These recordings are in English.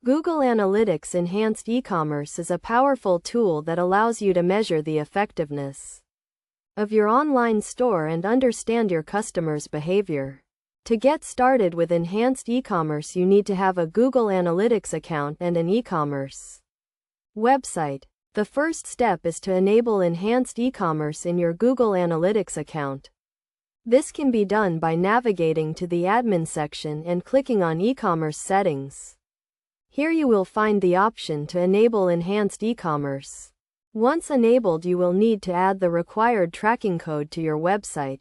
Google Analytics Enhanced E-commerce is a powerful tool that allows you to measure the effectiveness of your online store and understand your customers' behavior. To get started with enhanced e-commerce, you need to have a Google Analytics account and an e-commerce website. The first step is to enable enhanced e-commerce in your Google Analytics account. This can be done by navigating to the admin section and clicking on e-commerce settings. Here you will find the option to enable enhanced e-commerce. Once enabled, you will need to add the required tracking code to your website.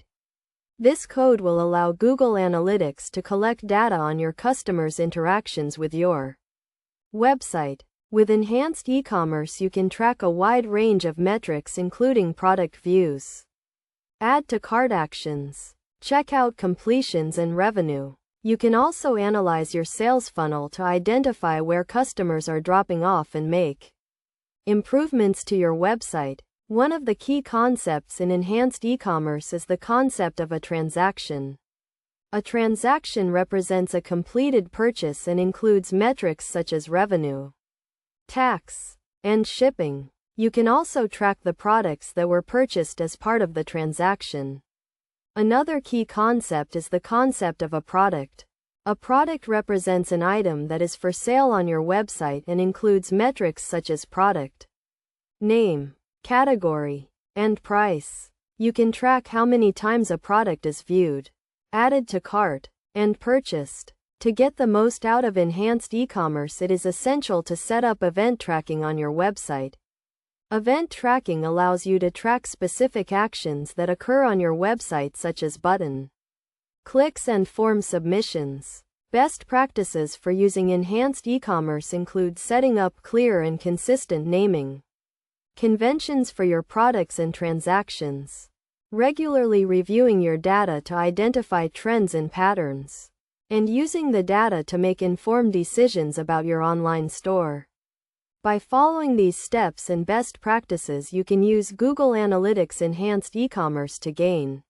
This code will allow Google Analytics to collect data on your customers' interactions with your website. With enhanced e-commerce, you can track a wide range of metrics including product views, add to cart actions, checkout completions, and revenue. You can also analyze your sales funnel to identify where customers are dropping off and make improvements to your website. One of the key concepts in enhanced e-commerce is the concept of a transaction. A transaction represents a completed purchase and includes metrics such as revenue, tax, and shipping. You can also track the products that were purchased as part of the transaction. Another key concept is the concept of a product. A product represents an item that is for sale on your website and includes metrics such as product name, category, and price. You can track how many times a product is viewed, added to cart, and purchased. To get the most out of enhanced e-commerce, it is essential to set up event tracking on your website. Event tracking allows you to track specific actions that occur on your website, such as button clicks and form submissions. Best practices for using enhanced e-commerce include setting up clear and consistent naming conventions for your products and transactions, regularly reviewing your data to identify trends and patterns, and using the data to make informed decisions about your online store. By following these steps and best practices, you can use Google Analytics Enhanced e-commerce to gain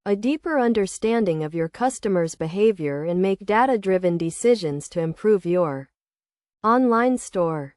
a deeper understanding of your customers' behavior and make data-driven decisions to improve your online store.